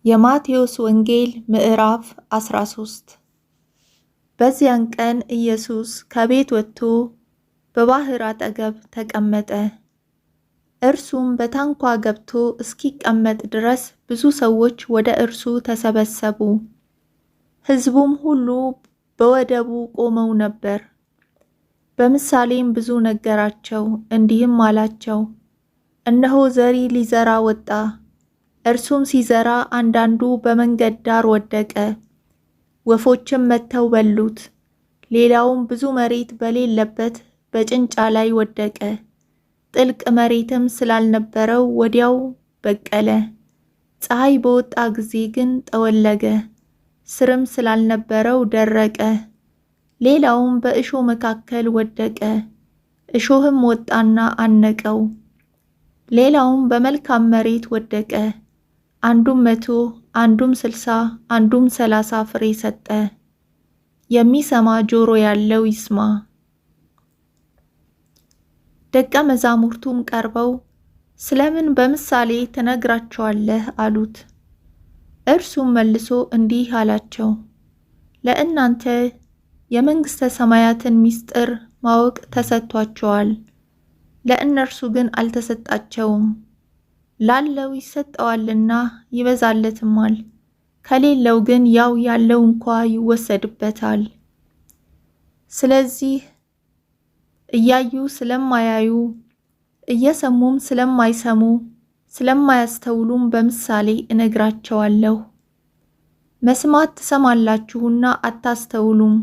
የማቴዎስ ወንጌል ምዕራፍ 13 በዚያን ቀን ኢየሱስ ከቤት ወጥቶ በባህር አጠገብ ተቀመጠ። እርሱም በታንኳ ገብቶ እስኪቀመጥ ድረስ ብዙ ሰዎች ወደ እርሱ ተሰበሰቡ። ሕዝቡም ሁሉ በወደቡ ቆመው ነበር። በምሳሌም ብዙ ነገራቸው፣ እንዲህም አላቸው፦ እነሆ ዘሪ ሊዘራ ወጣ። እርሱም ሲዘራ አንዳንዱ በመንገድ ዳር ወደቀ፣ ወፎችም መጥተው በሉት። ሌላውም ብዙ መሬት በሌለበት በጭንጫ ላይ ወደቀ። ጥልቅ መሬትም ስላልነበረው ወዲያው በቀለ። ፀሐይ በወጣ ጊዜ ግን ጠወለገ፣ ስርም ስላልነበረው ደረቀ። ሌላውም በእሾህ መካከል ወደቀ፣ እሾህም ወጣና አነቀው። ሌላውም በመልካም መሬት ወደቀ፣ አንዱም 100 አንዱም 60 አንዱም 30 ፍሬ ሰጠ። የሚሰማ ጆሮ ያለው ይስማ። ደቀ መዛሙርቱም ቀርበው ስለምን በምሳሌ ትነግራቸዋለህ አሉት። እርሱም መልሶ እንዲህ አላቸው፦ ለእናንተ የመንግሥተ ሰማያትን ምስጢር ማወቅ ተሰጥቷቸዋል፣ ለእነርሱ ግን አልተሰጣቸውም። ላለው ይሰጠዋልና ይበዛለትማል፣ ከሌለው ግን ያው ያለው እንኳ ይወሰድበታል። ስለዚህ እያዩ ስለማያዩ፣ እየሰሙም ስለማይሰሙ፣ ስለማያስተውሉም በምሳሌ እነግራቸዋለሁ። መስማት ትሰማላችሁና አታስተውሉም፣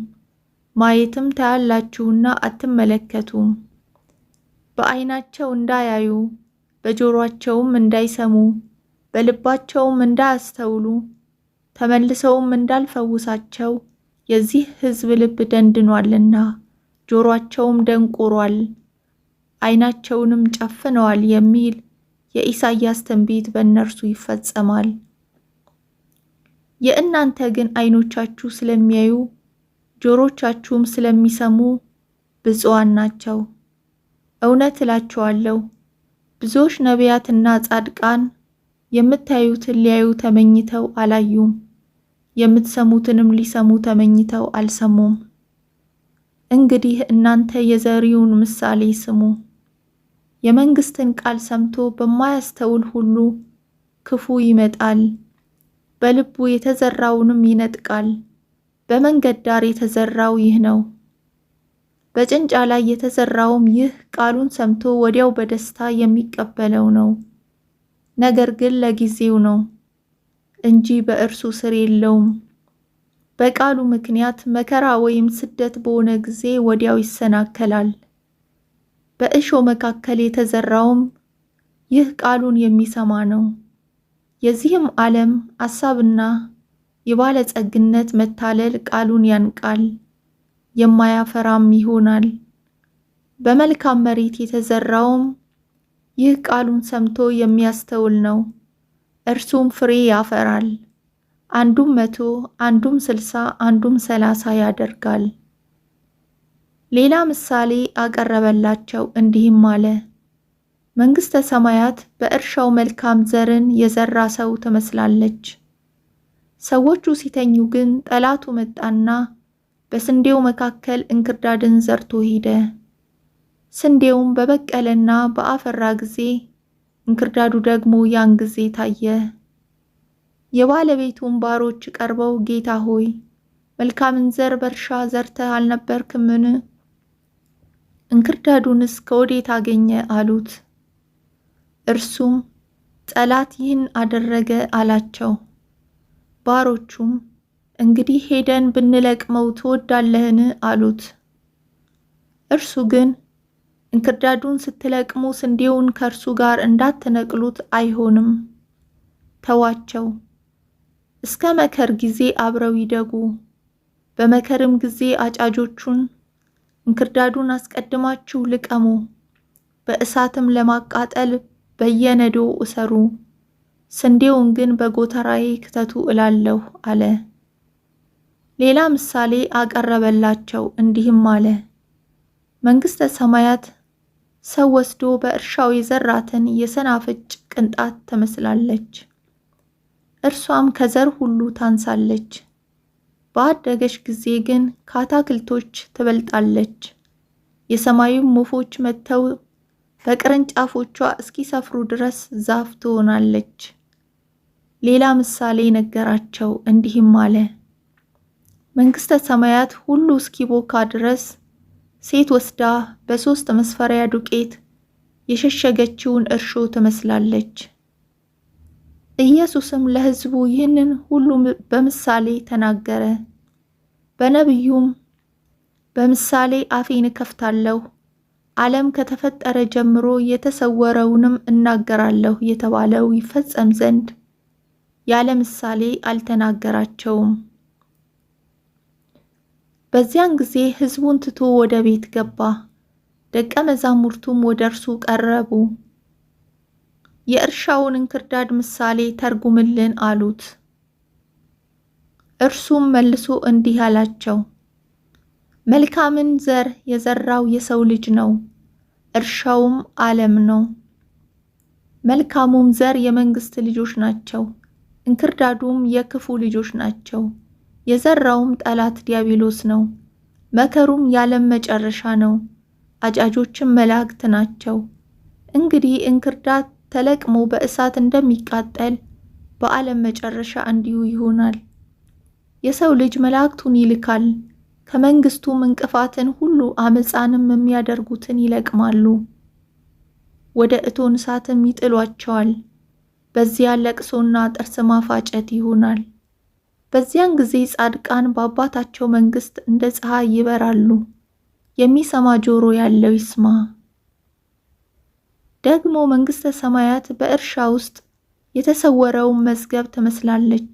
ማየትም ታያላችሁና አትመለከቱም። በዓይናቸው እንዳያዩ፣ በጆሮአቸውም እንዳይሰሙ፣ በልባቸውም እንዳያስተውሉ፣ ተመልሰውም እንዳልፈውሳቸው የዚህ ሕዝብ ልብ ደንድኗልና ጆሮአቸውም ደንቁሯል፣ ዓይናቸውንም ጨፍነዋል የሚል የኢሳይያስ ትንቢት በእነርሱ ይፈጸማል። የእናንተ ግን ዓይኖቻችሁ ስለሚያዩ ጆሮቻችሁም ስለሚሰሙ ብፁዓን ናቸው። እውነት እላችኋለሁ፣ ብዙዎች ነቢያትና ጻድቃን የምታዩትን ሊያዩ ተመኝተው አላዩም፣ የምትሰሙትንም ሊሰሙ ተመኝተው አልሰሙም። እንግዲህ እናንተ የዘሪውን ምሳሌ ስሙ። የመንግሥትን ቃል ሰምቶ በማያስተውል ሁሉ ክፉ ይመጣል፣ በልቡ የተዘራውንም ይነጥቃል። በመንገድ ዳር የተዘራው ይህ ነው። በጭንጫ ላይ የተዘራውም ይህ ቃሉን ሰምቶ ወዲያው በደስታ የሚቀበለው ነው። ነገር ግን ለጊዜው ነው እንጂ በእርሱ ስር የለውም። በቃሉ ምክንያት መከራ ወይም ስደት በሆነ ጊዜ ወዲያው ይሰናከላል። በእሾህ መካከል የተዘራውም ይህ ቃሉን የሚሰማ ነው። የዚህም ዓለም አሳብና የባለጸግነት መታለል ቃሉን ያንቃል፣ የማያፈራም ይሆናል። በመልካም መሬት የተዘራውም ይህ ቃሉን ሰምቶ የሚያስተውል ነው። እርሱም ፍሬ ያፈራል፣ አንዱም 100 አንዱም 60 አንዱም 30 ያደርጋል። ሌላ ምሳሌ አቀረበላቸው፣ እንዲህም አለ፦ መንግሥተ ሰማያት በእርሻው መልካም ዘርን የዘራ ሰው ትመስላለች። ሰዎቹ ሲተኙ ግን ጠላቱ መጣና በስንዴው መካከል እንክርዳድን ዘርቶ ሄደ። ስንዴውም በበቀለና በአፈራ ጊዜ እንክርዳዱ ደግሞ ያን ጊዜ ታየ። የባለቤቱም ባሮች ቀርበው ጌታ ሆይ፣ መልካምን ዘር በእርሻ ዘርተህ አልነበርክምን? እንክርዳዱንስ ከወዴት አገኘ አሉት። እርሱም ጠላት ይህን አደረገ አላቸው። ባሮቹም እንግዲህ ሄደን ብንለቅመው ትወዳለህን? አሉት። እርሱ ግን እንክርዳዱን ስትለቅሙ ስንዴውን ከእርሱ ጋር እንዳትነቅሉት አይሆንም፣ ተዋቸው። እስከ መከር ጊዜ አብረው ይደጉ። በመከርም ጊዜ አጫጆቹን እንክርዳዱን አስቀድማችሁ ልቀሙ፣ በእሳትም ለማቃጠል በየነዶው እሰሩ፣ ስንዴውን ግን በጎተራዬ ክተቱ እላለሁ አለ። ሌላ ምሳሌ አቀረበላቸው፣ እንዲህም አለ፦ መንግሥተ ሰማያት ሰው ወስዶ በእርሻው የዘራትን የሰናፍጭ ቅንጣት ትመስላለች። እርሷም ከዘር ሁሉ ታንሳለች። ባደገች ጊዜ ግን ከአታክልቶች ትበልጣለች። የሰማዩም ወፎች መጥተው በቅርንጫፎቿ እስኪሰፍሩ ድረስ ዛፍ ትሆናለች። ሌላ ምሳሌ ነገራቸው እንዲህም አለ። መንግሥተ ሰማያት ሁሉ እስኪቦካ ድረስ ሴት ወስዳ በ3 መስፈሪያ ዱቄት የሸሸገችውን እርሾ ትመስላለች። ኢየሱስም ለሕዝቡ ይህንን ሁሉ በምሳሌ ተናገረ። በነቢዩም በምሳሌ አፌን እከፍታለሁ፣ ዓለም ከተፈጠረ ጀምሮ የተሰወረውንም እናገራለሁ የተባለው ይፈጸም ዘንድ ያለ ምሳሌ አልተናገራቸውም። በዚያን ጊዜ ሕዝቡን ትቶ ወደ ቤት ገባ። ደቀ መዛሙርቱም ወደ እርሱ ቀረቡ። የእርሻውን እንክርዳድ ምሳሌ ተርጉምልን አሉት። እርሱም መልሶ እንዲህ አላቸው፣ መልካምን ዘር የዘራው የሰው ልጅ ነው፣ እርሻውም ዓለም ነው። መልካሙም ዘር የመንግሥት ልጆች ናቸው፣ እንክርዳዱም የክፉ ልጆች ናቸው። የዘራውም ጠላት ዲያብሎስ ነው። መከሩም የዓለም መጨረሻ ነው። አጫጆችም መላእክት ናቸው። እንግዲህ እንክርዳድ ተለቅሞ በእሳት እንደሚቃጠል በዓለም መጨረሻ እንዲሁ ይሆናል። የሰው ልጅ መላእክቱን ይልካል፣ ከመንግሥቱም እንቅፋትን ሁሉ አመፃንም የሚያደርጉትን ይለቅማሉ፣ ወደ እቶነ እሳትም ይጥሏቸዋል። በዚያ ለቅሶና ጥርስ ማፋጨት ይሆናል። በዚያን ጊዜ ጻድቃን በአባታቸው መንግሥት እንደ ፀሐይ ይበራሉ። የሚሰማ ጆሮ ያለው ይስማ። ደግሞ መንግሥተ ሰማያት በእርሻ ውስጥ የተሰወረውን መዝገብ ትመስላለች።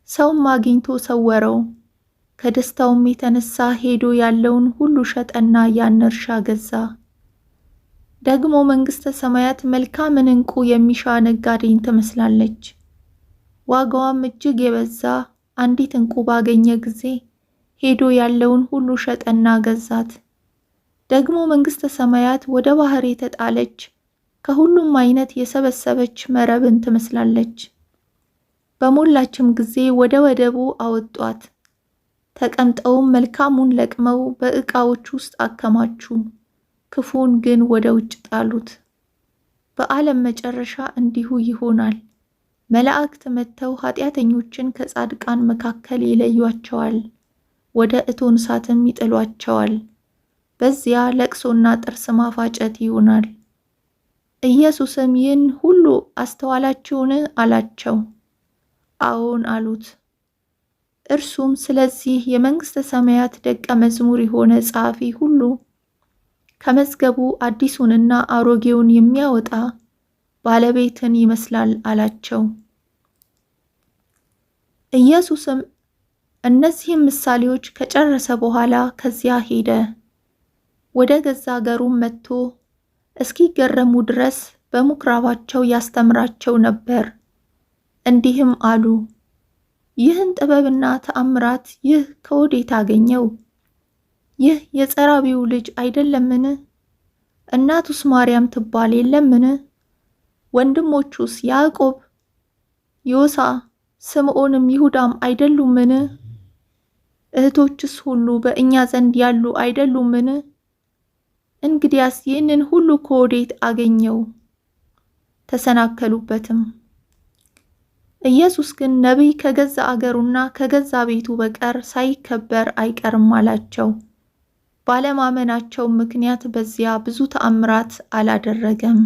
ሰውም አግኝቶ ሰወረው። ከደስታውም የተነሳ ሄዶ ያለውን ሁሉ ሸጠና ያን እርሻ ገዛ። ደግሞ መንግሥተ ሰማያት መልካምን ዕንቁ የሚሻ ነጋዴን ትመስላለች። ዋጋዋም እጅግ የበዛ አንዲት ዕንቁ ባገኘ ጊዜ ሄዶ ያለውን ሁሉ ሸጠና ገዛት። ደግሞ መንግሥተ ሰማያት ወደ ባህር የተጣለች ከሁሉም አይነት የሰበሰበች መረብን ትመስላለች። በሞላችም ጊዜ ወደ ወደቡ አወጧት። ተቀምጠውም መልካሙን ለቅመው በዕቃዎች ውስጥ አከማቹ፣ ክፉን ግን ወደ ውጭ ጣሉት። በዓለም መጨረሻ እንዲሁ ይሆናል። መላእክት መጥተው ኃጢአተኞችን ከጻድቃን መካከል ይለዩአቸዋል፣ ወደ እቶነ እሳትም ይጥሏቸዋል። በዚያ ለቅሶና ጥርስ ማፋጨት ይሆናል። ኢየሱስም ይህን ሁሉ አስተዋላችሁን? አላቸው። አዎን አሉት። እርሱም ስለዚህ የመንግሥተ ሰማያት ደቀ መዝሙር የሆነ ጸሐፊ ሁሉ ከመዝገቡ አዲሱንና አሮጌውን የሚያወጣ ባለቤትን ይመስላል አላቸው። ኢየሱስም እነዚህም ምሳሌዎች ከጨረሰ በኋላ ከዚያ ሄደ። ወደ ገዛ አገሩም መጥቶ እስኪገረሙ ድረስ በምኵራባቸው ያስተምራቸው ነበር። እንዲህም አሉ፣ ይህን ጥበብና ተአምራት ይህ ከወዴት አገኘው? ይህ የጸራቢው ልጅ አይደለምን? እናቱስ ማርያም ትባል የለምን? ወንድሞቹስ ያዕቆብ፣ ዮሳ፣ ስምዖንም ይሁዳም አይደሉምን? እህቶችስ ሁሉ በእኛ ዘንድ ያሉ አይደሉምን? እንግዲያስ ይህንን ሁሉ ከወዴት አገኘው? ተሰናከሉበትም። ኢየሱስ ግን ነቢይ ከገዛ አገሩና ከገዛ ቤቱ በቀር ሳይከበር አይቀርም አላቸው። ባለማመናቸው ምክንያት በዚያ ብዙ ተአምራት አላደረገም።